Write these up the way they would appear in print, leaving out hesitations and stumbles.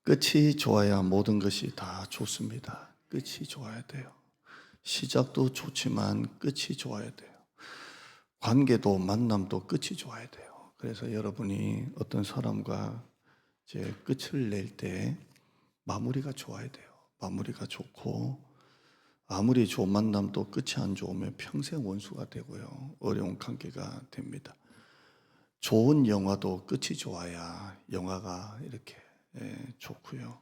끝이 좋아야 모든 것이 다 좋습니다. 끝이 좋아야 돼요. 시작도 좋지만 끝이 좋아야 돼요. 관계도 만남도 끝이 좋아야 돼요. 그래서 여러분이 어떤 사람과 이제 끝을 낼 때 마무리가 좋아야 돼요. 마무리가 좋고 아무리 좋은 만남도 끝이 안 좋으면 평생 원수가 되고요. 어려운 관계가 됩니다. 좋은 영화도 끝이 좋아야 영화가 이렇게 좋고요.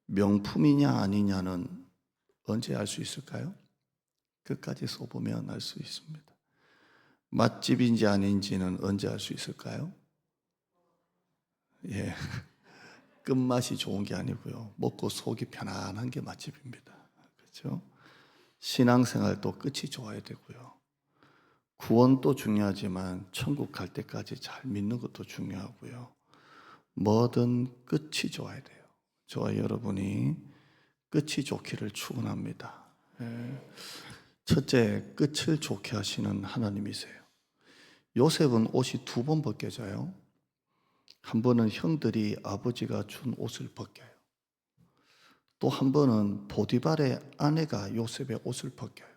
명품이냐 아니냐는 언제 알 수 있을까요? 끝까지 써보면 알 수 있습니다. 맛집인지 아닌지는 언제 알 수 있을까요? 예, 끝맛이 좋은 게 아니고요. 먹고 속이 편안한 게 맛집입니다. 그렇죠? 신앙생활도 끝이 좋아야 되고요. 구원도 중요하지만 천국 갈 때까지 잘 믿는 것도 중요하고요. 뭐든 끝이 좋아야 돼요. 저와 여러분이 끝이 좋기를 축원합니다. 예. 첫째, 끝을 좋게 하시는 하나님이세요. 요셉은 옷이 두 번 벗겨져요. 한 번은 형들이 아버지가 준 옷을 벗겨요. 또 한 번은 보디발의 아내가 요셉의 옷을 벗겨요.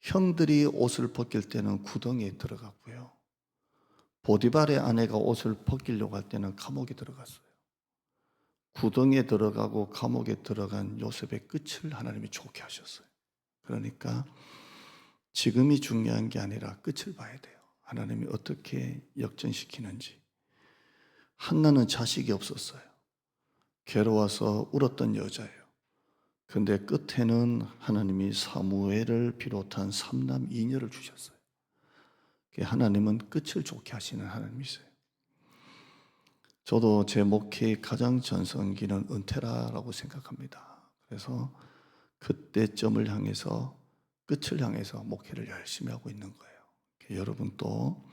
형들이 옷을 벗길 때는 구덩이에 들어갔고요. 보디발의 아내가 옷을 벗기려고 할 때는 감옥에 들어갔어요. 구덩이에 들어가고 감옥에 들어간 요셉의 끝을 하나님이 좋게 하셨어요. 그러니까 지금이 중요한 게 아니라 끝을 봐야 돼요. 하나님이 어떻게 역전시키는지. 한나는 자식이 없었어요. 괴로워서 울었던 여자예요. 근데 끝에는 하나님이 사무엘을 비롯한 3남 2녀를 주셨어요. 하나님은 끝을 좋게 하시는 하나님이세요. 저도 제 목회의 가장 전성기는 은퇴라라고 생각합니다. 그래서 그때점을 향해서 끝을 향해서 목회를 열심히 하고 있는 거예요. 여러분도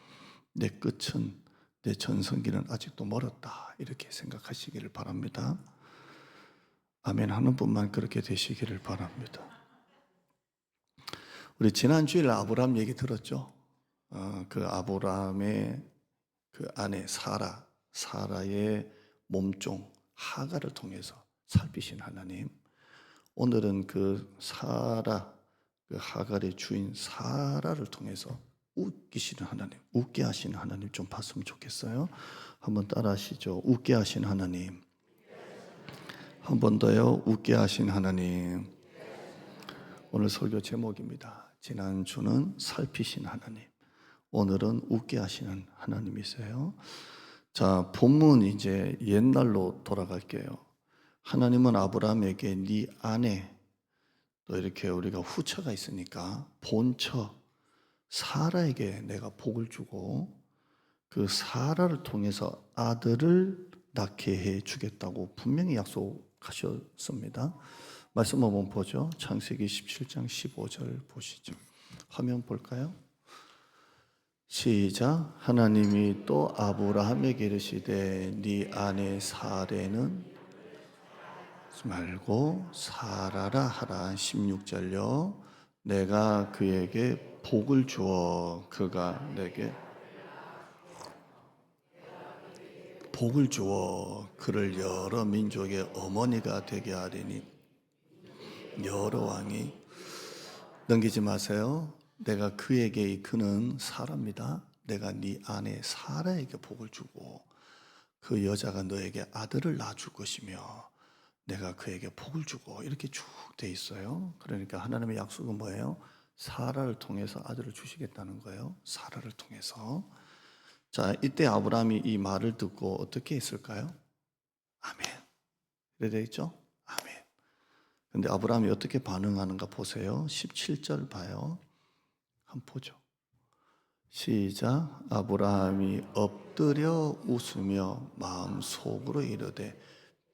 내 끝은, 내 전성기는 아직도 멀었다 이렇게 생각하시기를 바랍니다. 아멘 하는 분만 그렇게 되시기를 바랍니다. 우리 지난주일 아브라함 얘기 들었죠? 그 아브라함의 그 아내 사라의 몸종 하갈을 통해서 살피신 하나님. 오늘은 그 하갈의 주인 사라를 통해서 웃게 하시는 하나님 좀 봤으면 좋겠어요. 한번 따라 하시죠. 웃게 하신 하나님. 한 번 더요. 웃게 하신 하나님. 오늘 설교 제목입니다. 지난주는 살피신 하나님. 오늘은 웃게 하시는 하나님이세요. 자, 본문 이제 옛날로 돌아갈게요. 하나님은 아브라함에게 네 아내, 또 이렇게 우리가 후처가 있으니까 본처 사라에게 내가 복을 주고 그 사라를 통해서 아들을 낳게 해 주겠다고 분명히 약속하셨습니다. 말씀 한번 보죠. 창세기 17장 15절 보시죠. 화면 볼까요? 시작. 하나님이 또 아브라함에게 이르시되 네 아내 사레는 말고 사라라 하라. 16절요. 내가 그에게 복을 주어 그가 내게 복을 주어 그를 여러 민족의 어머니가 되게 하리니 여러 왕이 넘기지 마세요. 내가 그에게 그는 사라입니다. 내가 네 아내 사라에게 복을 주고 그 여자가 너에게 아들을 낳아줄 것이며 내가 그에게 복을 주고 이렇게 쭉 돼 있어요. 그러니까 하나님의 약속은 뭐예요? 사라를 통해서 아들을 주시겠다는 거예요. 사라를 통해서. 자, 이때 아브라함이 이 말을 듣고 어떻게 했을까요? 아멘. 그래 되어 있죠? 아멘. 근데 아브라함이 어떻게 반응하는가 보세요. 17절 봐요. 한번 보죠. 시작. 아브라함이 엎드려 웃으며 마음속으로 이르되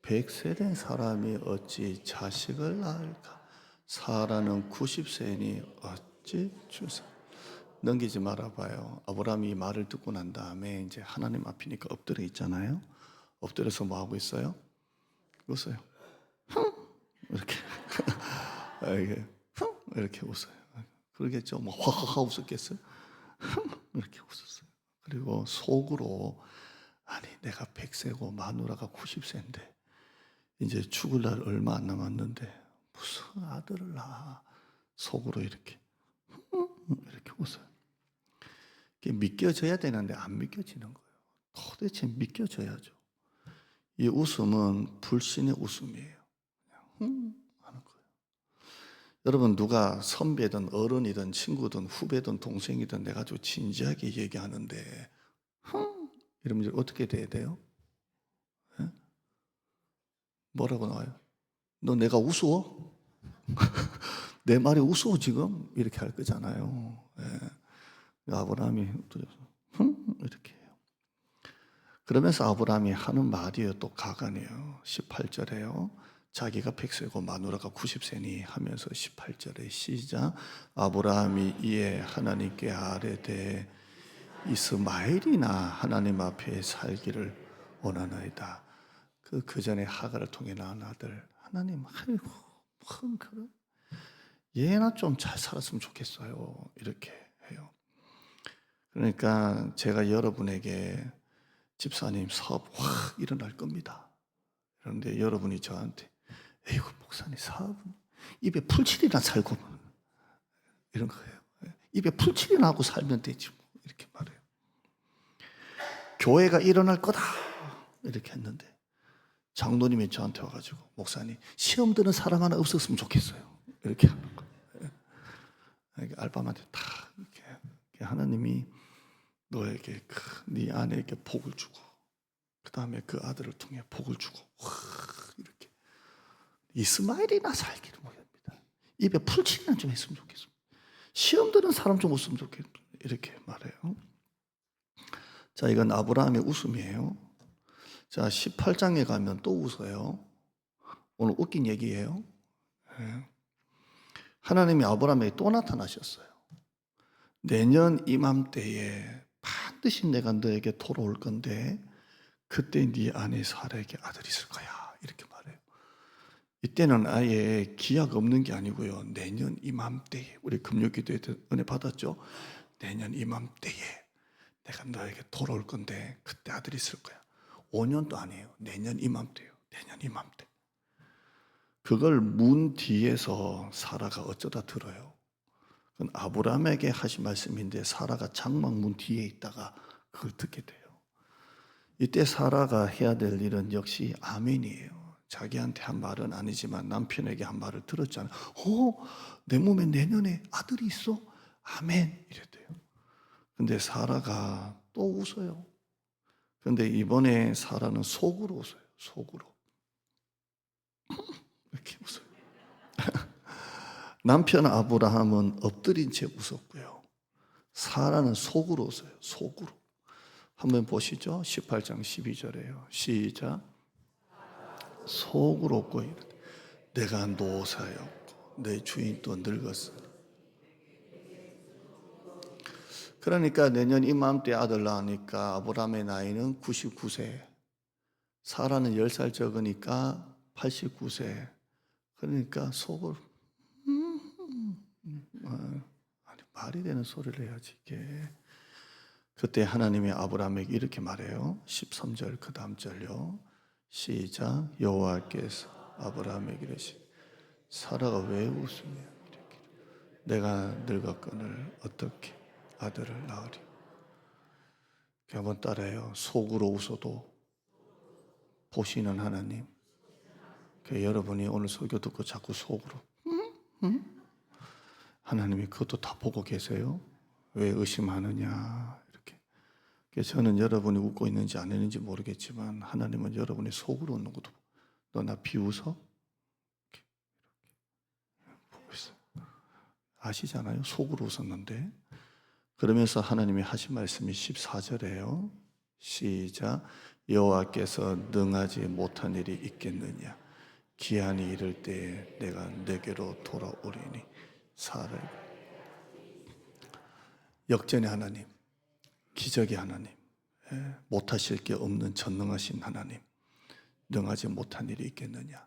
100세 된 사람이 어찌 자식을 낳을까? 사라는 90세니 어찌 주사? 넘기지 말아봐요. 아브라함이 이 말을 듣고 난 다음에 이제 하나님 앞이니까 엎드려 있잖아요. 엎드려서 뭐 하고 있어요? 웃어요. 이렇게 이렇게 웃어요. 그러겠죠. 뭐 화하하 웃었겠어요? 이렇게 웃었어요. 그리고 속으로 아니 내가 100세고 마누라가 90세인데 이제 죽을 날 얼마 안 남았는데 무슨 아들을 낳아. 속으로 이렇게 웃어요. 이게 믿겨져야 되는데 안 믿겨지는 거예요. 도대체 믿겨져야죠. 이 웃음은 불신의 웃음이에요. 그냥 하는 거예요. 여러분 누가 선배든 어른이든 친구든 후배든 동생이든 내가 아주 진지하게 얘기하는데 이러면 어떻게 돼야 돼요? 네? 뭐라고 나와요? 너 내가 우스워? 내 말이 우스워 지금? 이렇게 할 거잖아요. 네. 아브라함이 이렇게 해요. 그러면서 아브라함이 하는 말이에요. 또 가관이에요. 18절에요. 자기가 100세고 마누라가 90세니 하면서 18절에 시작. 아브라함이 이에 하나님께 아뢰되 이스마엘이나 하나님 앞에 살기를 원하나이다. 그 전에 하갈을 통해 낳은 아들 하나님 아이고 그래 얘나 좀 잘 살았으면 좋겠어요. 이렇게 해요. 그러니까 제가 여러분에게 집사님 사업 확 일어날 겁니다. 그런데 여러분이 저한테 에이구 목사님 사업은 입에 풀칠이나 살고 이런 거예요. 입에 풀칠이나 하고 살면 되지 뭐. 이렇게 말해요. 교회가 일어날 거다 이렇게 했는데 장로님이 저한테 와가지고 목사님 시험 드는 사람 하나 없었으면 좋겠어요. 이렇게 하는 거예요. 알밤한테 다 이렇게 하나님이 너에게 네 아내에게 복을 주고 그 다음에 그 아들을 통해 복을 주고 이렇게 이스마엘이나 살기를 원합니다. 입에 풀칠이나 좀 했으면 좋겠습니다. 시험 드는 사람 좀 없으면 좋겠습니다. 이렇게 말해요. 자, 이건 아브라함의 웃음이에요. 자, 18장에 가면 또 웃어요. 오늘 웃긴 얘기예요. 하나님이 아브라함에게 또 나타나셨어요. 내년 이맘때에 반드시 내가 너에게 돌아올 건데 그때 네 아내 사라에게 아들이 있을 거야. 이렇게 말해요. 이때는 아예 기약 없는 게 아니고요. 내년 이맘때에 우리 금요기도에 은혜 받았죠. 내년 이맘때에 내가 너에게 돌아올 건데 그때 아들이 있을 거야. 5년도 아니에요. 내년 이맘때요. 내년 이맘때. 그걸 문 뒤에서 사라가 어쩌다 들어요. 그건 아브라함에게 하신 말씀인데 사라가 장막 문 뒤에 있다가 그걸 듣게 돼요. 이때 사라가 해야 될 일은 역시 아멘이에요. 자기한테 한 말은 아니지만 남편에게 한 말을 들었잖아요. 내 몸에 내년에 아들이 있어? 아멘 이랬대요. 근데 사라가 또 웃어요. 근데 이번에 사라는 속으로 웃어요. 속으로. 이렇게 웃어요. 남편 아브라함은 엎드린 채 웃었고요. 사라는 속으로 웃어요. 속으로. 한번 보시죠. 18장 12절에요. 시작. 속으로 웃고 이르되 내가 노사였고 내 주인도 늙었으니. 그러니까 내년 이맘때 아들 낳으니까 아브라함의 나이는 99세. 사라는 10살 적으니까 89세. 그러니까 속을 아니 말이 되는 소리를 해야지 이게. 그때 하나님이 아브라함에게 이렇게 말해요. 13절 그 다음 절요. 시작. 여호와께서 아브라함에게 이르시되 사라가 왜 웃으며 이렇게 내가 늙었거늘 어떻게 아들을 낳으리. 한번 따라해요. 속으로 웃어도 보시는 하나님. 여러분이 오늘 설교 듣고 자꾸 속으로 하나님이 그것도 다 보고 계세요. 왜 의심하느냐 이렇게. 저는 여러분이 웃고 있는지 안 있는지 모르겠지만 하나님은 여러분이 속으로 웃는 것도 너 나 비웃어? 이렇게 보고 있어요. 아시잖아요. 속으로 웃었는데. 그러면서 하나님이 하신 말씀이 14절에요. 시작. 여호와께서 능하지 못한 일이 있겠느냐. 기한이 이를 때에 내가 내게로 돌아오리니 사를. 역전의 하나님, 기적의 하나님, 못하실 게 없는 전능하신 하나님, 능하지 못한 일이 있겠느냐.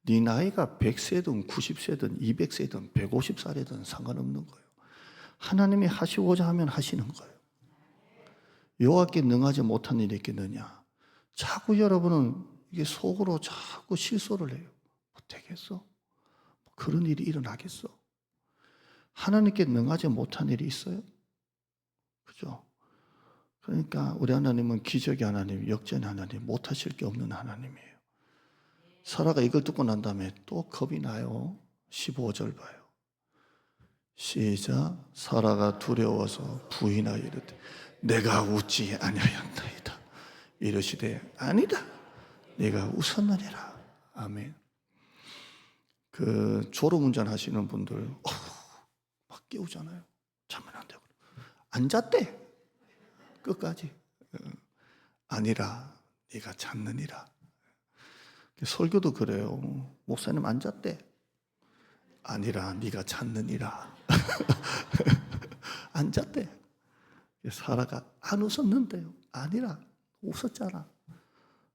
네 나이가 100세든 90세든 200세든 150살이든 상관없는 거예요. 하나님이 하시고자 하면 하시는 거예요. 여호와께 능하지 못한 일이 있겠느냐. 자꾸 여러분은 이게 속으로 자꾸 실소를 해요. 되겠어? 그런 일이 일어나겠어? 하나님께 능하지 못한 일이 있어요? 그죠? 그러니까 우리 하나님은 기적의 하나님, 역전의 하나님, 못하실 게 없는 하나님이에요. 사라가 이걸 듣고 난 다음에 또 겁이 나요. 15절 봐요. 시작. 사라가 두려워서 부인하여 이르되 내가 웃지 아니하였나이다. 이르시되 아니다. 네가 웃었느니라. 아멘. 그 졸음운전 하시는 분들 막 깨우잖아요. 자면 안 되고 안 잤대. 끝까지. 아니라 네가 잤느니라. 설교도 그래요. 목사님 안 잤대. 아니라 네가 잤느니라. 안 잤대. 사라가 안 웃었는데요. 아니라 웃었잖아.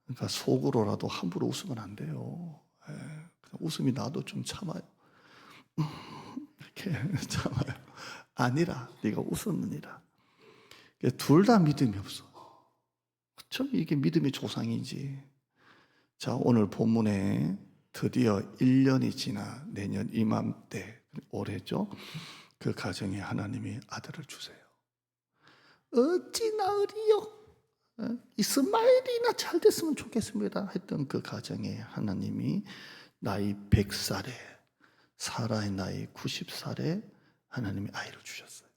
그러니까 속으로라도 함부로 웃으면 안 돼요. 웃음이 나도 좀 참아요. 이렇게 참아요. 아니라 네가 웃었느니라. 둘 다 믿음이 없어. 참 이게 믿음의 조상인지. 자, 오늘 본문에 드디어 1년이 지나 내년 이맘때 올해죠. 그 가정에 하나님이 아들을 주세요. 어찌 나으리요? 이스마엘이나 잘 됐으면 좋겠습니다 했던 그 가정에 하나님이 나이 100살에 사라의 나이 90살에 하나님이 아이를 주셨어요.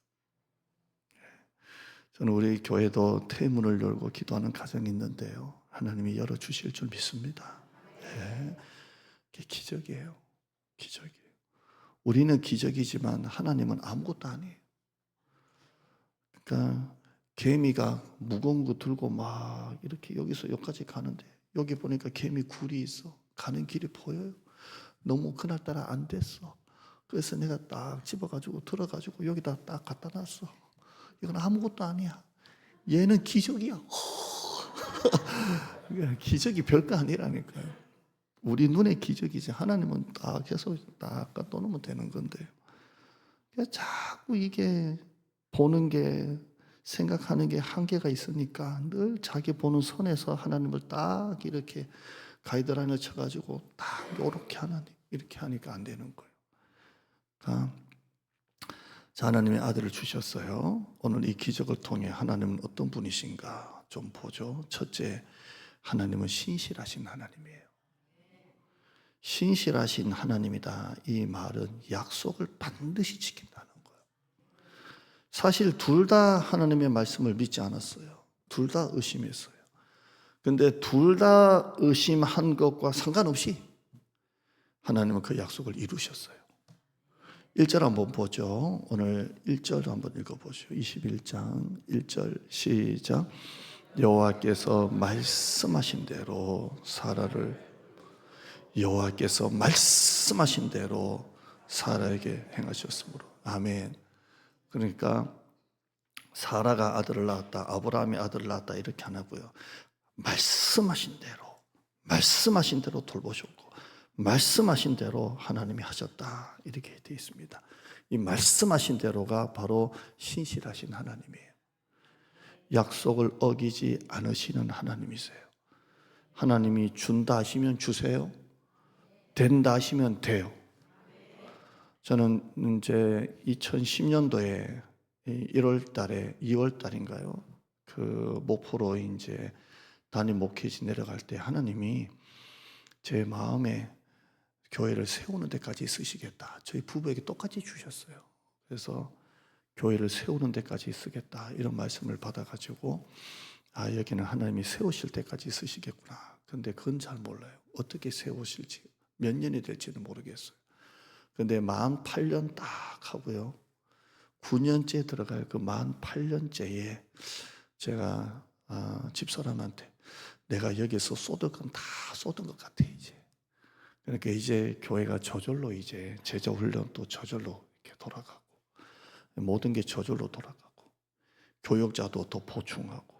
저는 우리 교회도 태문을 열고 기도하는 가정이 있는데요. 하나님이 열어주실 줄 믿습니다. 네. 그게 기적이에요. 기적이에요. 우리는 기적이지만 하나님은 아무것도 아니에요. 그러니까 개미가 무거운 거 들고 막 이렇게 여기서 여기까지 가는데 여기 보니까 개미 굴이 있어. 가는 길이 보여요. 너무 그날따라 안 됐어. 그래서 내가 딱 집어가지고 들어가지고 여기다 딱 갖다 놨어. 이건 아무것도 아니야. 얘는 기적이야. 기적이 별거 아니라니까요. 우리 눈에 기적이지 하나님은 딱 계속 딱 갖다 놓으면 되는 건데요. 자꾸 이게 보는 게 생각하는 게 한계가 있으니까 늘 자기 보는 선에서 하나님을 딱 이렇게 가이드라인을 쳐가지고 딱 이렇게 하나님 이렇게 하니까 안 되는 거예요. 그러니까 자, 하나님의 아들을 주셨어요. 오늘 이 기적을 통해 하나님은 어떤 분이신가 좀 보죠. 첫째, 하나님은 신실하신 하나님이에요. 신실하신 하나님이다. 이 말은 약속을 반드시 지킨다는 거예요. 사실 둘 다 하나님의 말씀을 믿지 않았어요. 둘 다 의심했어요. 근데 둘 다 의심한 것과 상관없이 하나님은 그 약속을 이루셨어요. 1절 한번 보죠. 오늘 1절 한번 읽어보죠. 21장 1절 시작. 여호와께서 말씀하신 대로 여호와께서 말씀하신 대로 사라에게 행하셨으므로. 아멘. 그러니까 사라가 아들을 낳았다, 아브라함이 아들을 낳았다 이렇게 안 하고요. 말씀하신 대로 돌보셨고 말씀하신 대로 하나님이 하셨다 이렇게 되어 있습니다. 이 말씀하신 대로가 바로 신실하신 하나님이에요. 약속을 어기지 않으시는 하나님이세요. 하나님이 준다 하시면 주세요. 된다 하시면 돼요. 저는 이제 2010년도에 1월 달에 2월 달인가요? 그 목포로 이제 담임 목회지 내려갈 때 하나님이 제 마음에 교회를 세우는 데까지 쓰시겠다. 저희 부부에게 똑같이 주셨어요. 그래서 교회를 세우는 데까지 쓰겠다. 이런 말씀을 받아가지고 아, 여기는 하나님이 세우실 때까지 쓰시겠구나. 근데 그건 잘 몰라요. 어떻게 세우실지 몇 년이 될지는 모르겠어요. 근데 48년 딱 하고요. 9년째 들어갈 그 48년째에 제가 집사람한테 내가 여기서 쏟은 건 다 쏟은 것 같아 이제. 그러니까 이제 교회가 저절로 이제 제자 훈련도 저절로 이렇게 돌아가고 모든 게 저절로 돌아가고 교역자도 더 보충하고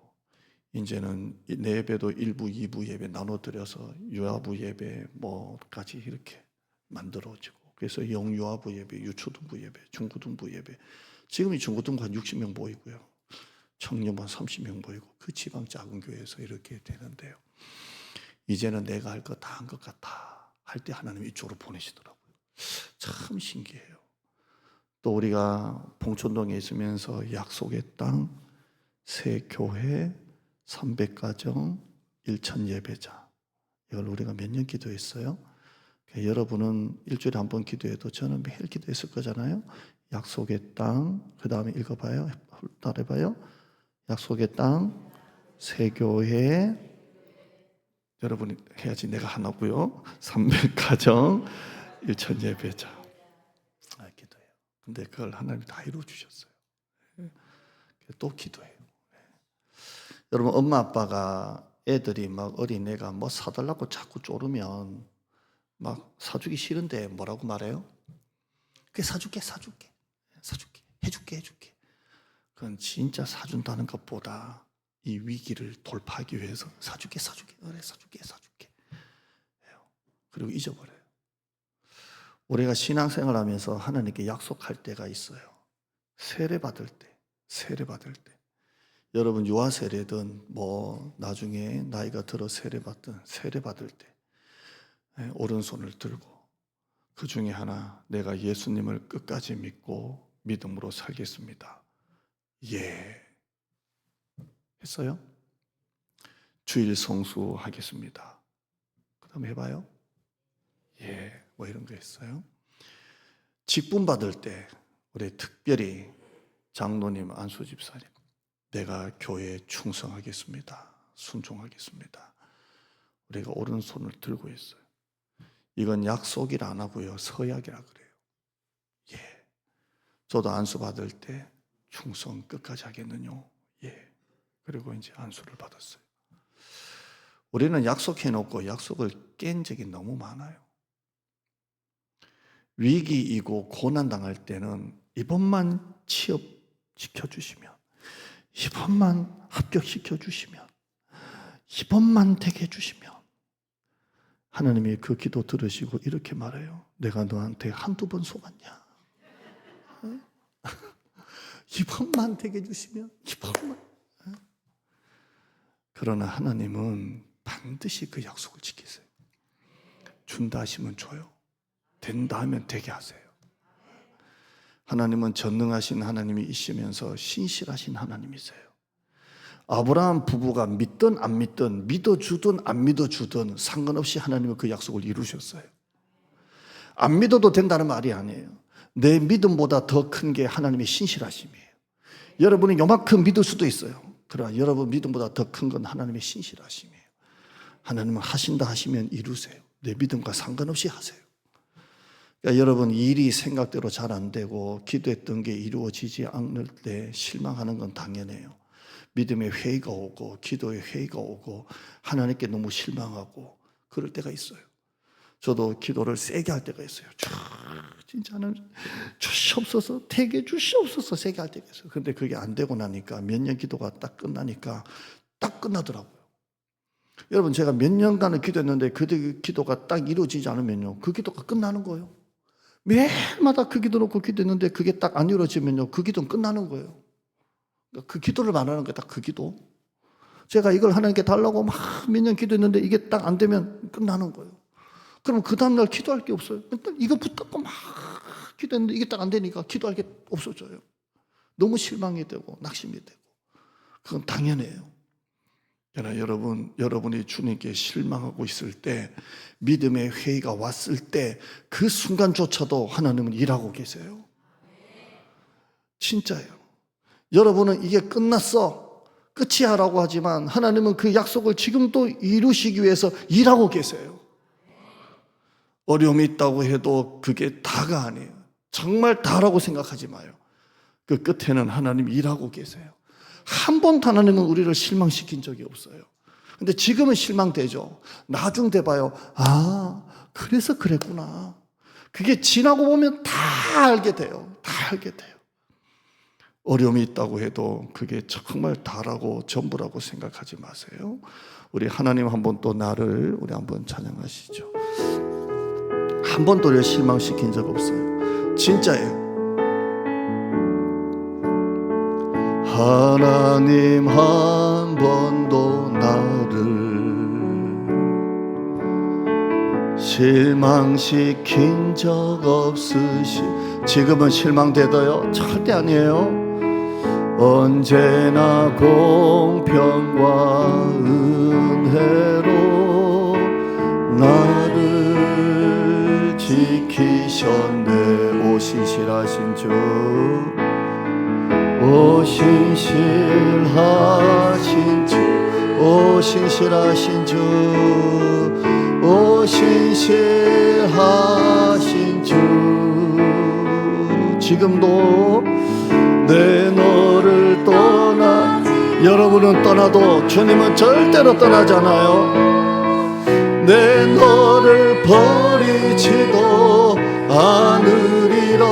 이제는 내 예배도 1부, 2부 예배 나눠드려서 유아부 예배 뭐까지 이렇게 만들어지고 그래서 영유아부 예배, 유초등부 예배, 중고등부 예배 지금 이 중고등부 한 60명 모이고요. 청년만 30명 모이고 그 지방 작은 교회에서 이렇게 되는데요. 이제는 내가 할 거 다 한 것 같아 할 때 하나님이 이쪽으로 보내시더라고요. 참 신기해요. 또 우리가 봉천동에 있으면서 약속의 땅, 새 교회, 300가정, 1천 예배자, 이걸 우리가 몇 년 기도했어요? 여러분은 일주일에 한 번 기도해도 저는 매일 기도했을 거잖아요. 약속의 땅, 그 다음에 읽어봐요. 따라해봐요. 약속의 땅, 새 교회, 여러분이 해야지 내가 하나고요. 300가정, 1천 예배자. 기도해요. 근데 그걸 하나님이 다 이루어 주셨어요. 또 기도해요. 여러분, 엄마 아빠가 애들이 막 어린애가 뭐 사달라고 자꾸 쪼르면 막 사주기 싫은데 뭐라고 말해요? 그게 사줄게 해줄게. 그건 진짜 사준다는 것보다 이 위기를 돌파하기 위해서 사줄게 그래 사줄게 그리고 잊어버려요. 우리가 신앙생활하면서 하나님께 약속할 때가 있어요. 세례 받을 때 여러분 유아 세례든 뭐 나중에 나이가 들어 세례 받을 때 오른손을 들고 그 중에 하나, 내가 예수님을 끝까지 믿고 믿음으로 살겠습니다. 예. 했어요? 주일 성수 하겠습니다. 그 다음에 해봐요. 예. 뭐 이런 거 했어요. 직분 받을 때 우리 특별히 장로님, 안수 집사님, 내가 교회에 충성하겠습니다. 순종하겠습니다. 우리가 오른손을 들고 있어요. 이건 약속이라 안 하고요. 서약이라 그래요. 예. 저도 안수 받을 때 충성 끝까지 하겠느뇨. 예. 그리고 이제 안수를 받았어요. 우리는 약속해 놓고 약속을 깬 적이 너무 많아요. 위기이고 고난 당할 때는 이번만 취업 시켜주시면, 이번만 합격시켜주시면, 이번만 되게 해주시면 하나님이 그 기도 들으시고 이렇게 말해요. 내가 너한테 한두 번 속았냐? 이번만 되게 해주시면, 이번만. 그러나 하나님은 반드시 그 약속을 지키세요. 준다 하시면 줘요. 된다 하면 되게 하세요. 하나님은 전능하신 하나님이시면서 신실하신 하나님이세요. 아브라함 부부가 믿든 안 믿든, 믿어주든 안 믿어주든 상관없이 하나님은 그 약속을 이루셨어요. 안 믿어도 된다는 말이 아니에요. 내 믿음보다 더 큰 게 하나님의 신실하심이에요. 여러분이 요만큼 믿을 수도 있어요. 그러나 여러분 믿음보다 더 큰 건 하나님의 신실하심이에요. 하나님은 하신다 하시면 이루세요. 내 믿음과 상관없이 하세요. 그러니까 여러분 일이 생각대로 잘 안 되고 기도했던 게 이루어지지 않을 때 실망하는 건 당연해요. 믿음의 회의가 오고 기도의 회의가 오고 하나님께 너무 실망하고 그럴 때가 있어요. 저도 기도를 세게 할 때가 있어요. 진짜는 주시옵소서, 되게 주시옵소서 세게 할 때가 있어요. 그런데 그게 안 되고 나니까 몇 년 기도가 딱 끝나니까 딱 끝나더라고요. 여러분 제가 몇 년간을 기도했는데 그 기도가 딱 이루어지지 않으면요, 그 기도가 끝나는 거예요. 매일마다 그 기도 놓고 기도했는데 그게 딱 안 이루어지면요, 그 기도는 끝나는 거예요. 그 기도를 말하는 게 딱 그 기도. 제가 이걸 하나님께 달라고 막 몇 년 기도했는데 이게 딱 안 되면 끝나는 거예요. 그럼 그 다음날 기도할 게 없어요. 이거 붙잡고 막 기도했는데 이게 딱 안 되니까 기도할 게 없어져요. 너무 실망이 되고 낙심이 되고. 그건 당연해요. 그러나 여러분이 주님께 실망하고 있을 때, 믿음의 회의가 왔을 때 그 순간조차도 하나님은 일하고 계세요. 진짜예요. 여러분은 이게 끝났어, 끝이야 라고 하지만 하나님은 그 약속을 지금도 이루시기 위해서 일하고 계세요. 어려움이 있다고 해도 그게 다가 아니에요. 정말 다라고 생각하지 마요. 그 끝에는 하나님이 일하고 계세요. 한 번도 하나님은 우리를 실망시킨 적이 없어요. 근데 지금은 실망되죠. 나중 돼봐요. 아, 그래서 그랬구나. 그게 지나고 보면 다 알게 돼요. 다 알게 돼요. 어려움이 있다고 해도 그게 정말 다라고 전부라고 생각하지 마세요. 우리 하나님 한번 또 나를 우리 한번 찬양하시죠. 한 번도 우리를 실망시킨 적 없어요. 진짜예요. 하나님 한 번도 나를 실망시킨 적 없으시. 지금은 실망되어요? 절대 아니에요. 언제나 공평과 은혜로 나를 지키셨네. 오 신실하신 주, 오 신실하신 주, 오 신실하신 주, 오 신실하신 주. 지금도 내 너를 떠나, 여러분은 떠나도 주님은 절대로 떠나잖아요. 내 너를 버리지도 않으리라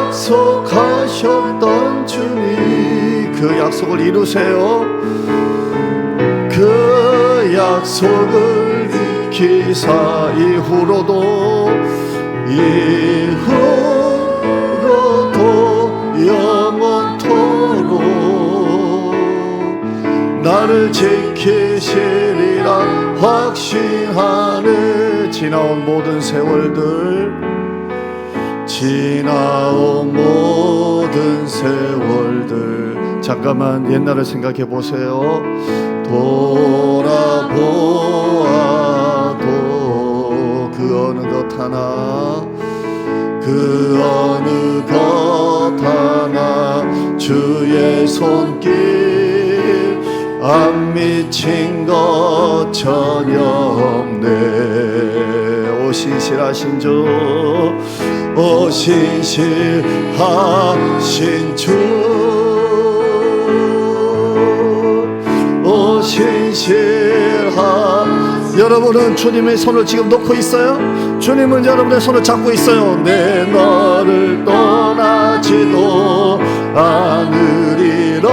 약속하셨던 주님, 그 약속을 이루세요. 그 약속을 지키사 이후로도 영원토록 나를 지키시리라 확신하네. 지나온 모든 세월들, 지나온 모든 세월들. 잠깐만 옛날을 생각해 보세요. 돌아보아도 그 어느 것 하나, 그 어느 것 하나 주의 손길 안 미친 것 전혀 없네. 오 신실하신 주, 오 신실하신 주, 오 신실하. 여러분은 주님의 손을 지금 놓고 있어요? 주님은 여러분의 손을 잡고 있어요. 내 너를 떠나지도 않으리라,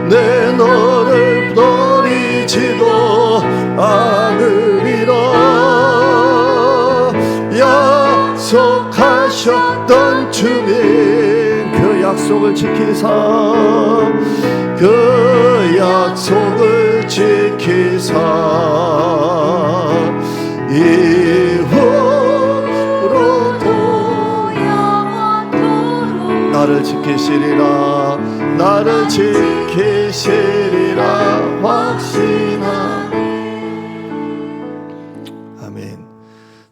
내 너를 버리지도 않으리라 약속하셨던 주님, 그 약속을 지키사, 그 약속을 지키사 이후로도 영원토록 나를 지키시리라, 나를 지키시리라 확신하네. 아멘.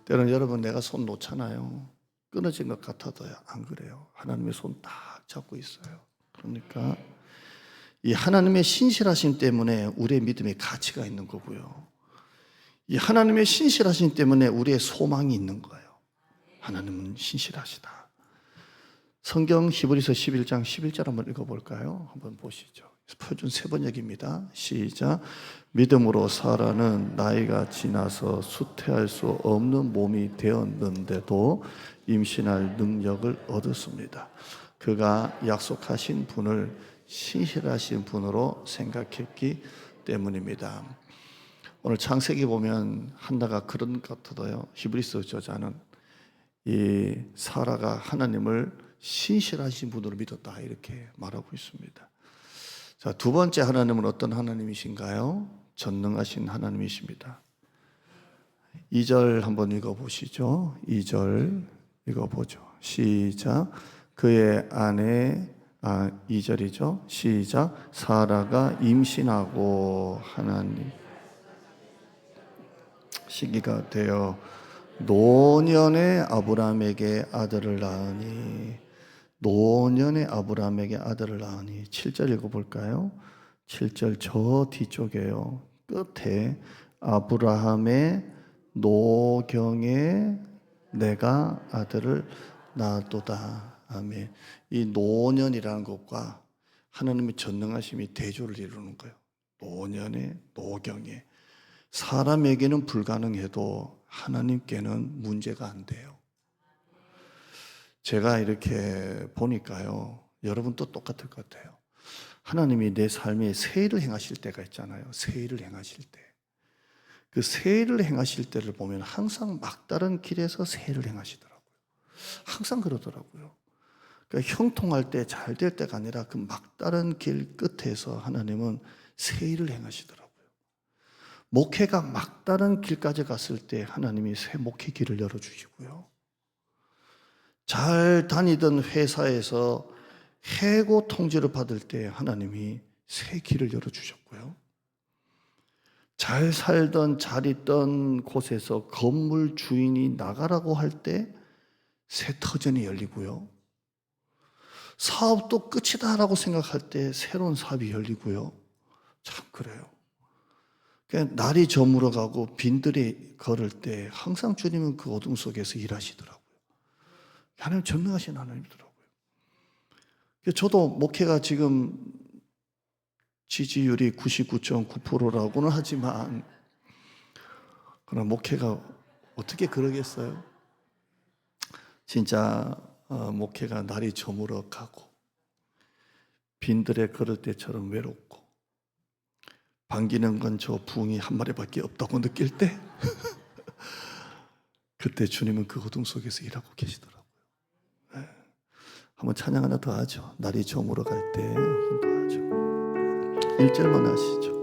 때로는 여러분 내가 손 놓잖아요. 끊어진 것 같아도요, 안 그래요. 하나님의 손 딱 잡고 있어요. 그러니까 이 하나님의 신실하심 때문에 우리의 믿음에 가치가 있는 거고요, 이 하나님의 신실하심 때문에 우리의 소망이 있는 거예요. 하나님은 신실하시다. 성경 히브리서 11장 11절 한번 읽어볼까요? 한번 보시죠. 표준 세번역입니다. 시작. 믿음으로 사라는 나이가 지나서 수태할 수 없는 몸이 되었는데도 임신할 능력을 얻었습니다. 그가 약속하신 분을 신실하신 분으로 생각했기 때문입니다. 오늘 창세기 보면 한나가 그런 것 같아요. 히브리서 저자는 이 사라가 하나님을 신실하신 분으로 믿었다 이렇게 말하고 있습니다. 자, 두 번째 하나님은 어떤 하나님이신가요? 전능하신 하나님이십니다. 2절 한번 읽어보시죠. 2절 읽어보죠. 시작. 그의 아내 2절이죠. 시작. 사라가 임신하고 하나님 시기가 되어 노년의 아브라함에게 아들을 낳으니, 노년의 아브라함에게 아들을 낳으니. 7절 읽어볼까요? 7절 저 뒤쪽에요. 끝에 아브라함의 노경에 내가 아들을 낳았도다. 아멘. 이 노년이라는 것과 하나님의 전능하심이 대조를 이루는 거예요. 노년에 노경에. 사람에게는 불가능해도 하나님께는 문제가 안 돼요. 제가 이렇게 보니까요, 여러분도 똑같을 것 같아요. 하나님이 내 삶에 새 일을 행하실 때가 있잖아요. 새 일을 행하실 때. 그 새 일을 행하실 때를 보면 항상 막다른 길에서 새 일을 행하시더라고요. 항상 그러더라고요. 그러니까 형통할 때 잘 될 때가 아니라 그 막다른 길 끝에서 하나님은 새 일을 행하시더라고요. 목회가 막다른 길까지 갔을 때 하나님이 새 목회 길을 열어주시고요. 잘 다니던 회사에서 해고 통지를 받을 때 하나님이 새 길을 열어주셨고요. 잘 살던 잘 있던 곳에서 건물 주인이 나가라고 할 때 새 터전이 열리고요. 사업도 끝이다라고 생각할 때 새로운 사업이 열리고요. 참 그래요. 그러니까 날이 저물어 가고 빈들이 걸을 때 항상 주님은 그 어둠 속에서 일하시더라고요. 하나님 전능하신 하나님이더라고요. 저도 목회가 지금 지지율이 99.9%라고는 하지만 그러나 목회가 어떻게 그러겠어요? 진짜 목회가 날이 저물어 가고 빈들에 걸을 때처럼 외롭고 반기는 건 저 부흥이 한 마리밖에 없다고 느낄 때 그때 주님은 그 어둠 속에서 일하고 계시더라고요. 네. 한번 찬양 하나 더 하죠. 날이 저물어 갈 때 한 번 더 하죠. 1절만 하시죠.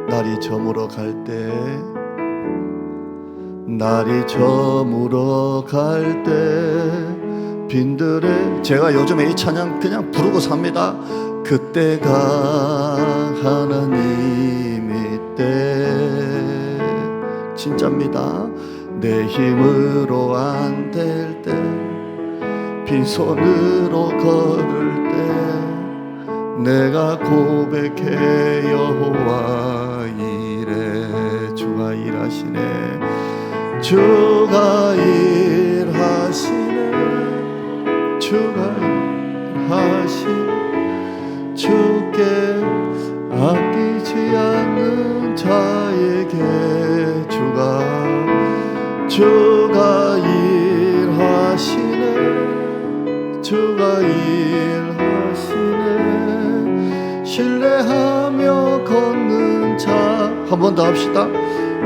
날이 저물어 갈 때, 날이 저물어 갈 때 빈들에, 제가 요즘에 이 찬양 그냥 부르고 삽니다. 그때가 하나님의 때, 진짜입니다. 내 힘으로 안 될 때, 빈손으로 걸을 때 내가 고백해 여호와 이래. 주가 일하시네. 주가 일하시네. 주가 일하시네. 주께 아끼지 않는 자에게 주가 일하시네. 주가 일하시네. 신뢰하며 걷는 자. 한 번 더 합시다.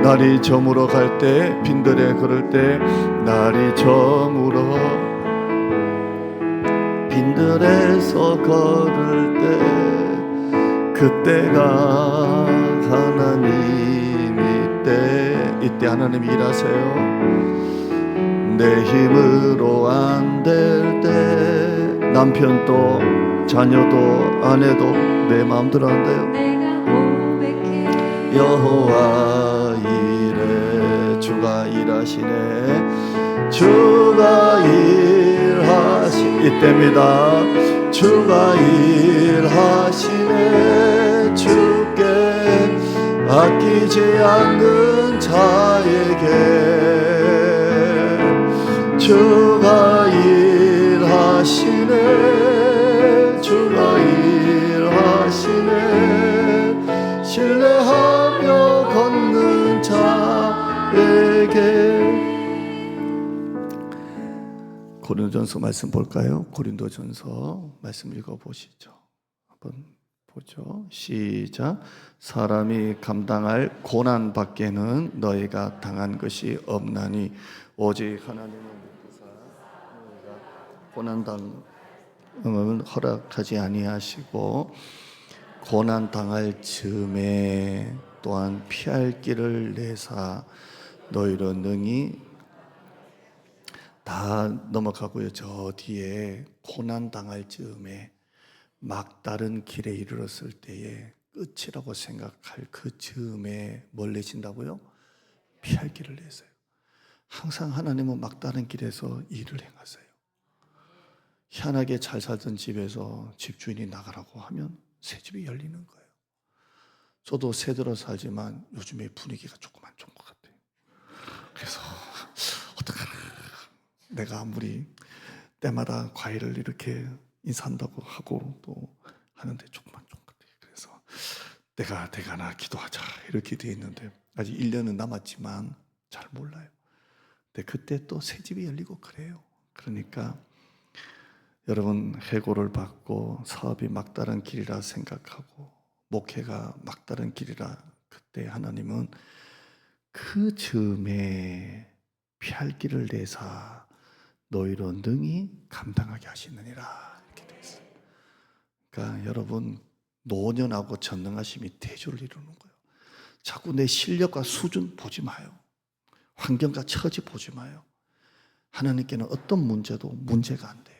날이 저물어 갈 때, 빈들에 걸을 때, 날이 저물어 빈들에서 걸을 때 그때가 하나님의 때. 이때 하나님이 일하세요. 내 힘으로 안 될 때, 남편도 자녀도 아내도 내 마음대로 안 돼요. 여호와 이래. 주가 일하시네. 주가 일하시네. 이때입니다. 주가 일하시네. 주께 아끼지 않는 자에게 주가 일하시네. 주가 일하시네. 신뢰하며 걷는 자에게. 고린도전서 말씀 볼까요? 고린도전서 말씀 읽어보시죠. 한번 보죠. 시작. 사람이 감당할 고난 밖에는 너희가 당한 것이 없나니 오직 하나님은 믿으사 너희가 고난 당함을 허락하지 아니하시고 고난 당할 즈음에 또한 피할 길을 내사 너희로 능히 다 넘어가고요. 저 뒤에 고난 당할 즈음에 막다른 길에 이르렀을 때에 끝이라고 생각할 그 즈음에 뭘 내신다고요? 피할 길을 내세요. 항상 하나님은 막다른 길에서 일을 행하세요. 희한하게 잘 살던 집에서 집주인이 나가라고 하면 새 집이 열리는 거예요. 저도 새 들어 살지만 요즘에 분위기가 조금 안 좋은 것 같아요. 그래서 어떡하나, 내가 아무리 때마다 과일을 이렇게 인사한다고 하고 또 하는데 조금 안 좋은 것 같아요. 그래서 내가 되가나 기도하자 이렇게 돼 있는데 아직 1년은 남았지만 잘 몰라요. 근데 그때 또 새 집이 열리고 그래요. 그러니까 여러분, 해고를 받고 사업이 막다른 길이라 생각하고 목회가 막다른 길이라 그때 하나님은 그 즈음에 피할 길을 내사 너희로 능히 감당하게 하시느니라. 이렇게 되어 있어요. 그러니까 여러분, 노년하고 전능하심이 대조를 이루는 거예요. 자꾸 내 실력과 수준 보지 마요. 환경과 처지 보지 마요. 하나님께는 어떤 문제도 문제가 안 돼요.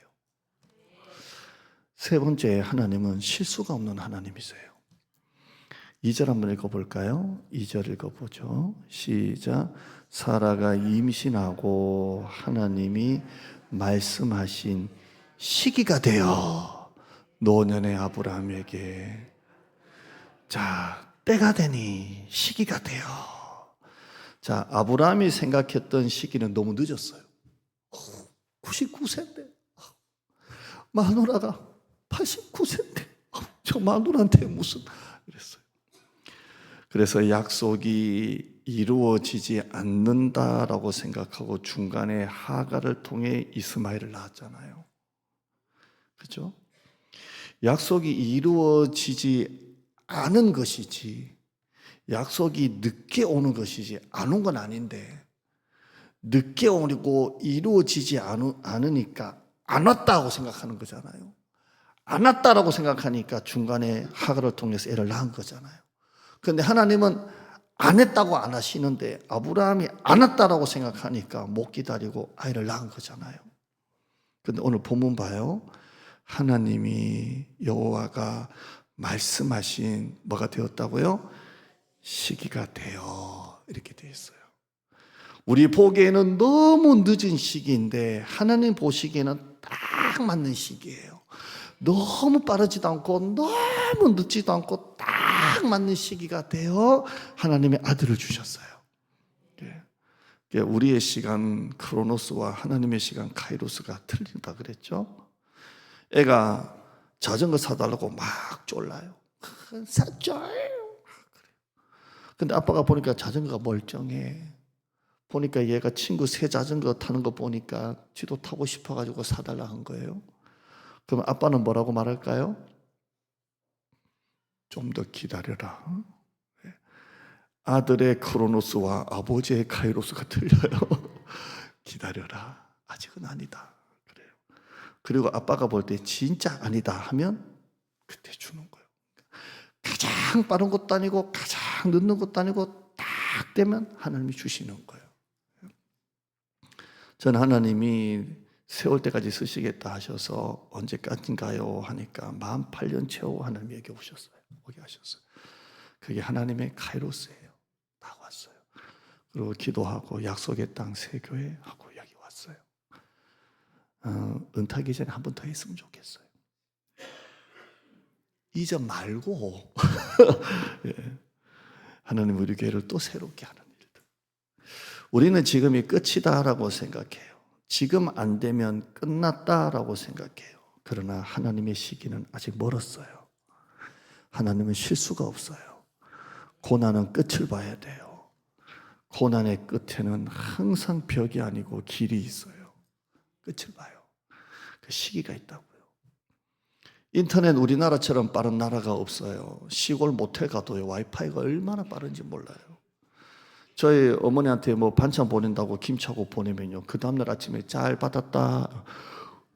세 번째, 하나님은 실수가 없는 하나님이세요. 2절 한번 읽어볼까요? 2절 읽어보죠. 시작. 사라가 임신하고 하나님이 말씀하신 시기가 되어 노년의 아브라함에게, 자, 때가 되니 시기가 되어. 자, 아브라함이 생각했던 시기는 너무 늦었어요. 99세인데 마누라가 89세인데 저 마누라한테 무슨 이랬어요. 그래서 약속이 이루어지지 않는다라고 생각하고 중간에 하갈을 통해 이스마엘을 낳았잖아요. 그렇죠? 약속이 이루어지지 않은 것이지 약속이 늦게 오는 것이지 안 온 건 아닌데, 늦게 오고 이루어지지 않으니까 안 왔다고 생각하는 거잖아요. 안 왔다라고 생각하니까 중간에 하갈을 통해서 애를 낳은 거잖아요. 그런데 하나님은 안 했다고 안 하시는데 아브라함이 안 왔다라고 생각하니까 못 기다리고 아이를 낳은 거잖아요. 그런데 오늘 본문 봐요. 하나님이 여호와가 말씀하신 뭐가 되었다고요? 시기가 되어. 이렇게 되어 있어요. 우리 보기에는 너무 늦은 시기인데 하나님 보시기에는 딱 맞는 시기예요. 너무 빠르지도 않고 너무 늦지도 않고 딱 맞는 시기가 되어 하나님의 아들을 주셨어요. 우리의 시간 크로노스와 하나님의 시간 카이로스가 틀린다 그랬죠. 애가 자전거 사달라고 막 쫄라요. 사줘요. 근데 아빠가 보니까 자전거가 멀쩡해. 보니까 얘가 친구 새 자전거 타는 거 보니까 지도 타고 싶어가지고 사달라 한 거예요. 그럼 아빠는 뭐라고 말할까요? 좀 더 기다려라. 아들의 크로노스와 아버지의 카이로스가 틀려요. 기다려라. 아직은 아니다. 그래요. 그리고 아빠가 볼 때 진짜 아니다 하면 그때 주는 거예요. 가장 빠른 것도 아니고 가장 늦는 것도 아니고 딱 되면 하나님이 주시는 거예요. 저는 하나님이 세월 때까지 쓰시겠다 하셔서 언제까지인가요? 하니까 48년 채워 하나님에게 오셨어요. 오게 하셨어요. 그게 하나님의 카이로스예요. 다 왔어요. 그리고 기도하고 약속의 땅 세교회 하고 여기 왔어요. 은퇴하기 전에 한 번 더 했으면 좋겠어요. 이제 말고 예. 하나님 우리 교회를 또 새롭게 하는 일들. 우리는 지금이 끝이다라고 생각해요. 지금 안 되면 끝났다라고 생각해요. 그러나 하나님의 시기는 아직 멀었어요. 하나님은 실수가 없어요. 고난은 끝을 봐야 돼요. 고난의 끝에는 항상 벽이 아니고 길이 있어요. 끝을 봐요. 그 시기가 있다고요. 인터넷 우리나라처럼 빠른 나라가 없어요. 시골 모텔 가도요, 와이파이가 얼마나 빠른지 몰라요. 저희 어머니한테 뭐 반찬 보낸다고 김치하고 보내면요, 그 다음날 아침에 잘 받았다.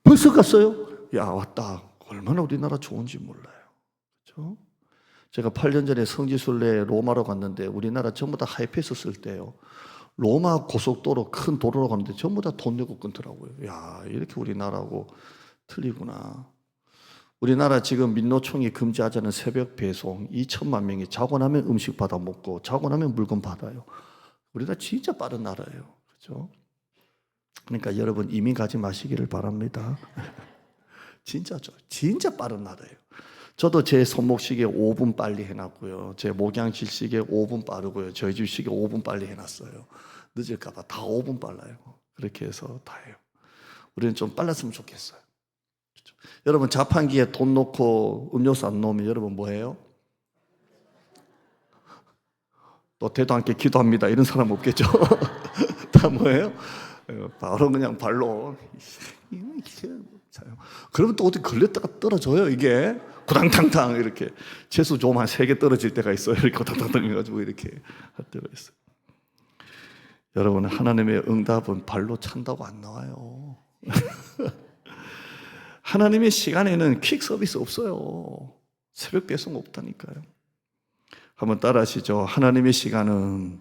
벌써 갔어요? 야, 왔다. 얼마나 우리나라 좋은지 몰라요. 그렇죠? 제가 8년 전에 성지순례 로마로 갔는데 우리나라 전부 다 하이패스 쓸 때요, 로마 고속도로 큰 도로로 갔는데 전부 다 돈 내고 끊더라고요. 야, 이렇게 우리나라하고 틀리구나. 우리나라 지금 민노총이 금지하자는 새벽 배송 2천만 명이 자고 나면 음식 받아 먹고 자고 나면 물건 받아요. 우리나라 진짜 빠른 나라예요. 그렇죠? 그러니까 여러분 이민 가지 마시기를 바랍니다. 진짜죠. 진짜 빠른 나라예요. 저도 제 손목시계 5분 빨리 해놨고요. 제 목양칠 시계 5분 빠르고요. 저희 집 시계 5분 빨리 해놨어요. 늦을까 봐 다 5분 빨라요. 그렇게 해서 다 해요. 우리는 좀 빨랐으면 좋겠어요. 그렇죠? 여러분 자판기에 돈 넣고 음료수 안 넣으면 여러분 뭐해요? 또 대도 않게 기도합니다. 이런 사람 없겠죠? 다 뭐예요? 바로 그냥 발로. 그러면 또 어디 걸렸다가 떨어져요, 이게. 구당탕탕 이렇게. 채수 좀 한 3개 떨어질 때가 있어요. 이렇게 구당탕탕 해가지고 이렇게 할 때가 있어요. 여러분, 하나님의 응답은 발로 찬다고 안 나와요. 하나님의 시간에는 퀵 서비스 없어요. 새벽 배송 없다니까요. 한번 따라 하시죠. 하나님의 시간은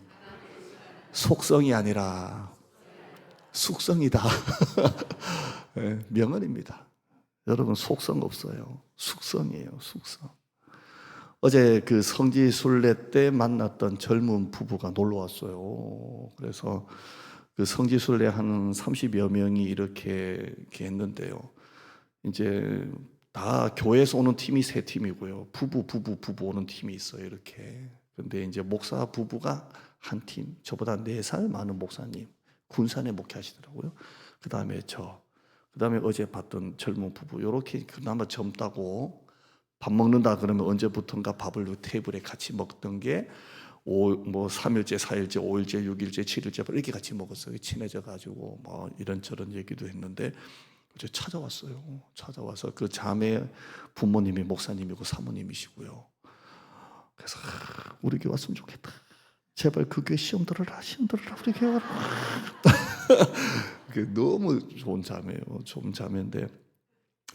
속성이 아니라 숙성이다. 네, 명언입니다. 여러분, 속성 없어요. 숙성이에요, 숙성. 어제 그 성지순례 때 만났던 젊은 부부가 놀러 왔어요. 그래서 그 성지순례 한 30여 명이 이렇게 했는데요. 이제 다 교회에서 오는 팀이 3팀이고요. 부부 오는 팀이 있어요, 이렇게. 근데 이제 목사 부부가 한 팀, 저보다 4살 많은 목사님, 군산에 목회하시더라고요. 그 다음에 그 다음에 어제 봤던 젊은 부부, 이렇게 그나마 젊다고 밥 먹는다 그러면 언제부턴가 밥을 테이블에 같이 먹던 게 3일째, 4일째, 5일째, 6일째, 7일째 이렇게 같이 먹었어요. 친해져가지고 뭐 이런저런 얘기도 했는데 어제 찾아와서 그 자매 부모님이 목사님이고 사모님이시고요. 그래서 우리 교회 왔으면 좋겠다. 제발 그 교회 시험 들어라. 우리 교회 와라. 너무 좋은 자매인데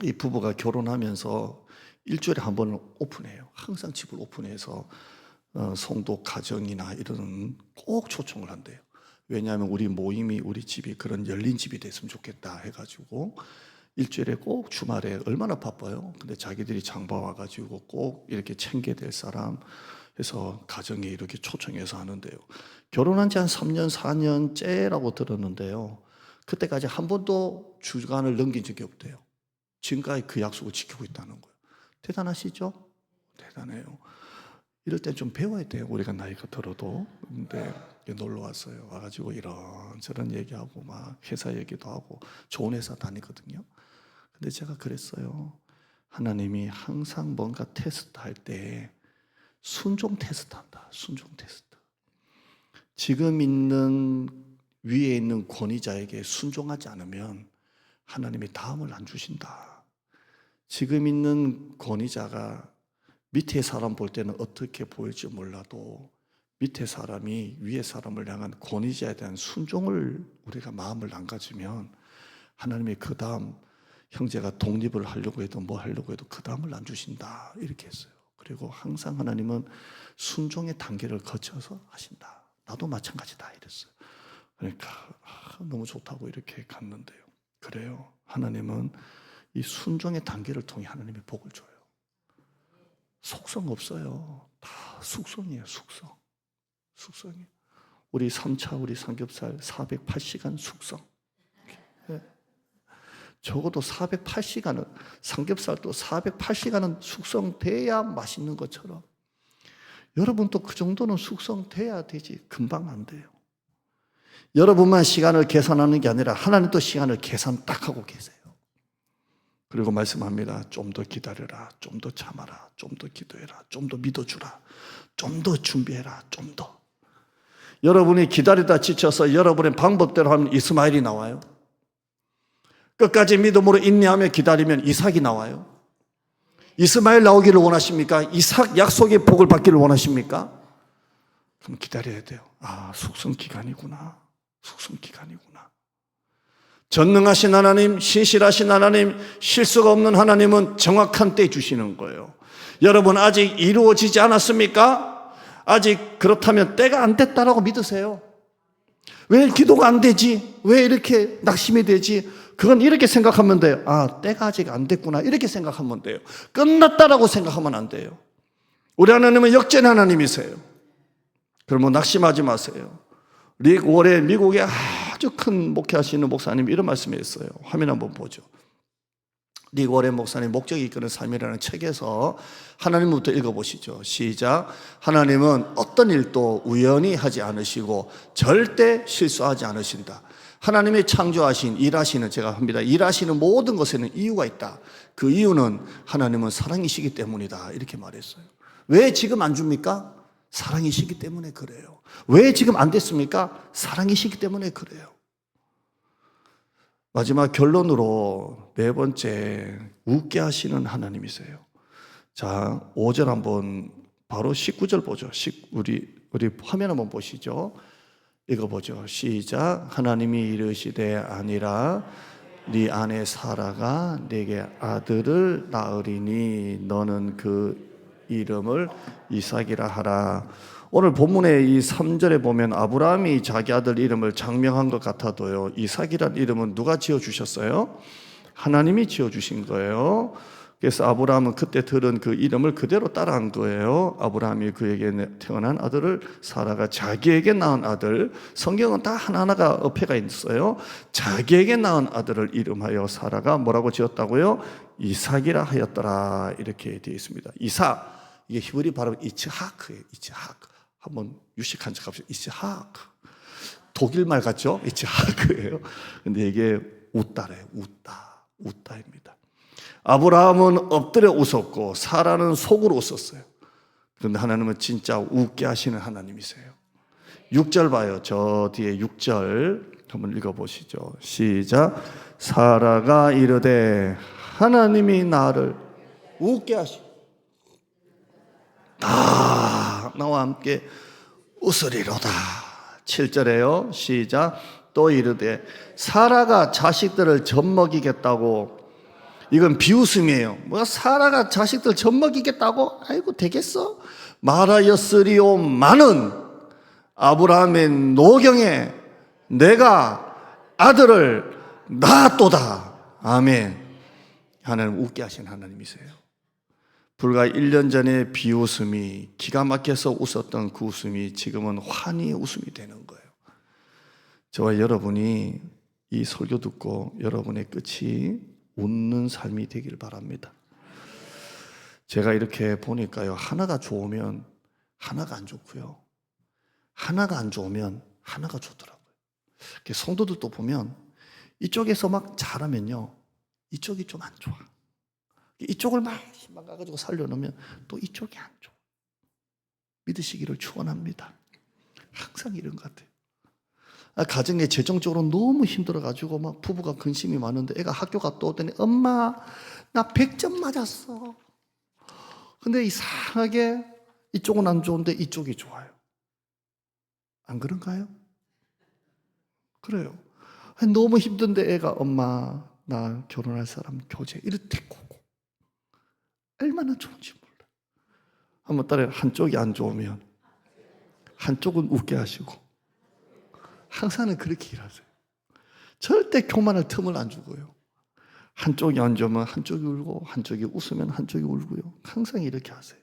이 부부가 결혼하면서 일주일에 한 번 오픈해요. 항상 집을 오픈해서 성도 가정이나 이런 꼭 초청을 한대요. 왜냐하면 우리 모임이, 우리 집이 그런 열린 집이 됐으면 좋겠다 해가지고 일주일에 꼭 주말에 얼마나 바빠요. 근데 자기들이 장봐 와가지고 꼭 이렇게 챙겨야 될 사람 해서 가정에 이렇게 초청해서 하는데요. 결혼한 지 한 3년, 4년째라고 들었는데요. 그때까지 한 번도 주간을 넘긴 적이 없대요. 지금까지 그 약속을 지키고 있다는 거예요. 대단하시죠? 대단해요. 이럴 땐 좀 배워야 돼요. 우리가 나이가 들어도. 근데 놀러 왔어요. 와가지고 이런저런 얘기하고 막 회사 얘기도 하고 좋은 회사 다니거든요. 근데 제가 그랬어요. 하나님이 항상 뭔가 테스트할 때 순종 테스트한다. 순종 테스트. 지금 위에 있는 권위자에게 순종하지 않으면 하나님이 다음을 안 주신다. 지금 있는 권위자가 밑에 사람 볼 때는 어떻게 보일지 몰라도 밑에 사람이 위에 사람을 향한 권위자에 대한 순종을 우리가 마음을 안 가지면 하나님이 그 다음 형제가 독립을 하려고 해도 뭐 하려고 해도 그 다음을 안 주신다. 이렇게 했어요. 그리고 항상 하나님은 순종의 단계를 거쳐서 하신다. 나도 마찬가지다 이랬어요. 그러니까 너무 좋다고 이렇게 갔는데요. 그래요. 하나님은 이 순종의 단계를 통해 하나님이 복을 줘요. 속성 없어요. 다 숙성이에요. 숙성이에요. 우리 3차 우리 삼겹살 408시간 숙성. 적어도 408시간은 삼겹살도 408시간은 숙성돼야 맛있는 것처럼 여러분도 그 정도는 숙성돼야 되지. 금방 안 돼요. 여러분만 시간을 계산하는 게 아니라 하나님도 시간을 계산 딱 하고 계세요. 그리고 말씀합니다. 좀 더 기다려라. 좀 더 참아라. 좀 더 기도해라. 좀 더 믿어주라. 좀 더 준비해라. 좀 더. 여러분이 기다리다 지쳐서 여러분의 방법대로 하면 이스마엘이 나와요. 끝까지 믿음으로 인내하며 기다리면 이삭이 나와요. 이스마엘 나오기를 원하십니까? 이삭 약속의 복을 받기를 원하십니까? 그럼 기다려야 돼요. 숙성기간이구나. 숙성기간이구나. 전능하신 하나님, 신실하신 하나님, 실수가 없는 하나님은 정확한 때 주시는 거예요. 여러분 아직 이루어지지 않았습니까? 아직 그렇다면 때가 안 됐다라고 믿으세요. 왜 기도가 안 되지? 왜 이렇게 낙심이 되지? 그건 이렇게 생각하면 돼요. 때가 아직 안 됐구나. 이렇게 생각하면 돼요. 끝났다라고 생각하면 안 돼요. 우리 하나님은 역전 하나님이세요. 그러면 낙심하지 마세요. 릭 월에 미국에 아주 큰 목회하시는 목사님이 이런 말씀을 했어요. 화면 한번 보죠. 릭 월의 목사님 목적이 이끄는 삶이라는 책에서 하나님부터 읽어보시죠. 시작. 하나님은 어떤 일도 우연히 하지 않으시고 절대 실수하지 않으신다. 하나님이 창조하신 일하시는 제가 합니다. 일하시는 모든 것에는 이유가 있다. 그 이유는 하나님은 사랑이시기 때문이다. 이렇게 말했어요. 왜 지금 안 줍니까? 사랑이시기 때문에 그래요. 왜 지금 안 됐습니까? 사랑이시기 때문에 그래요. 마지막 결론으로 네 번째, 웃게 하시는 하나님이세요. 자, 5절 한번 바로 19절 보죠. 우리 화면 한번 보시죠. 읽어보죠. 시작. 하나님이 이르시되 아니라 네 아내 사라가 네게 아들을 낳으리니 너는 그 이름을 이삭이라 하라. 오늘 본문의 이 3절에 보면 아브라함이 자기 아들 이름을 장명한 것 같아도요, 이삭이란 이름은 누가 지어주셨어요? 하나님이 지어주신 거예요. 그래서 아브라함은 그때 들은 그 이름을 그대로 따라한 거예요. 아브라함이 그에게 태어난 아들을 사라가 자기에게 낳은 아들, 성경은 다 하나하나가 어폐가 있어요. 자기에게 낳은 아들을 이름하여 사라가 뭐라고 지었다고요? 이삭이라 하였더라. 이렇게 되어 있습니다. 이삭, 이게 히브리 발음 이츠하크예요. 이츠하크. 한번 유식한 척 합시다. 이츠하크. 독일말 같죠? 이츠하크예요. 근데 이게 웃다래요. 웃다입니다. 아브라함은 엎드려 웃었고 사라는 속으로 웃었어요. 그런데 하나님은 진짜 웃게 하시는 하나님이세요. 6절 봐요. 저 뒤에 6절 한번 읽어보시죠. 시작. 사라가 이르되 하나님이 나를 웃게 하시. 나와 함께 웃으리로다. 7절에요. 시작. 또 이르되 사라가 자식들을 젖먹이겠다고. 이건 비웃음이에요. 뭐 사라가 자식들 젖먹이겠다고? 아이고 되겠어? 말하였으리오마는 아브라함의 노경에 내가 아들을 낳았도다. 아멘. 하나님 웃게 하신 하나님이세요. 불과 1년 전에 비웃음이 기가 막혀서 웃었던 그 웃음이 지금은 환희의 웃음이 되는 거예요. 저와 여러분이 이 설교 듣고 여러분의 끝이 웃는 삶이 되길 바랍니다. 제가 이렇게 보니까요, 하나가 좋으면 하나가 안 좋고요, 하나가 안 좋으면 하나가 좋더라고요. 성도들도 보면 이쪽에서 막 잘하면요, 이쪽이 좀 안 좋아. 이쪽을 막 가지고 살려놓으면 또 이쪽이 안 좋아. 믿으시기를 축원합니다. 항상 이런 것 같아요. 가정에 재정적으로 너무 힘들어가지고 막 부부가 근심이 많은데 애가 학교 갔다 오더니 엄마 나 100점 맞았어. 근데 이상하게 이쪽은 안 좋은데 이쪽이 좋아요. 안 그런가요? 그래요. 너무 힘든데 애가 엄마 나 결혼할 사람 교제 이렇게 고고. 얼마나 좋은지 몰라. 한번 따라해. 한쪽이 안 좋으면 한쪽은 웃게 하시고 항상은 그렇게 일하세요. 절대 교만할 틈을 안 주고요. 한쪽이 안 좋으면 한쪽이 울고 한쪽이 웃으면 한쪽이 울고요. 항상 이렇게 하세요.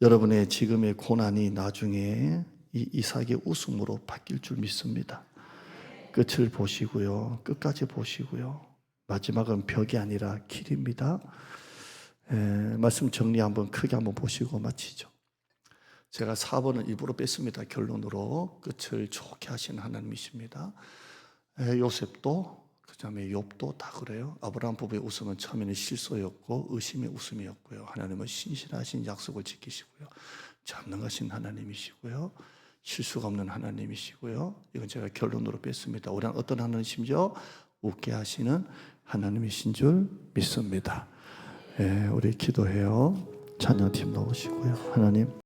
여러분의 지금의 고난이 나중에 이 이삭의 웃음으로 바뀔 줄 믿습니다. 끝을 보시고요. 끝까지 보시고요. 마지막은 벽이 아니라 길입니다. 말씀 정리 한번 크게 한번 보시고 마치죠. 제가 4번은 일부러 뺐습니다. 결론으로 끝을 좋게 하시는 하나님이십니다. 요셉도 그 다음에 욥도 다 그래요. 아브라함 부부의 웃음은 처음에는 실소였고 의심의 웃음이었고요. 하나님은 신실하신 약속을 지키시고요, 전능하신 하나님이시고요, 실수가 없는 하나님이시고요. 이건 제가 결론으로 뺐습니다. 우리는 어떤 하나님이시죠? 웃게 하시는 하나님이신 줄 믿습니다. 우리 기도해요. 찬양팀 나오시고요. 하나님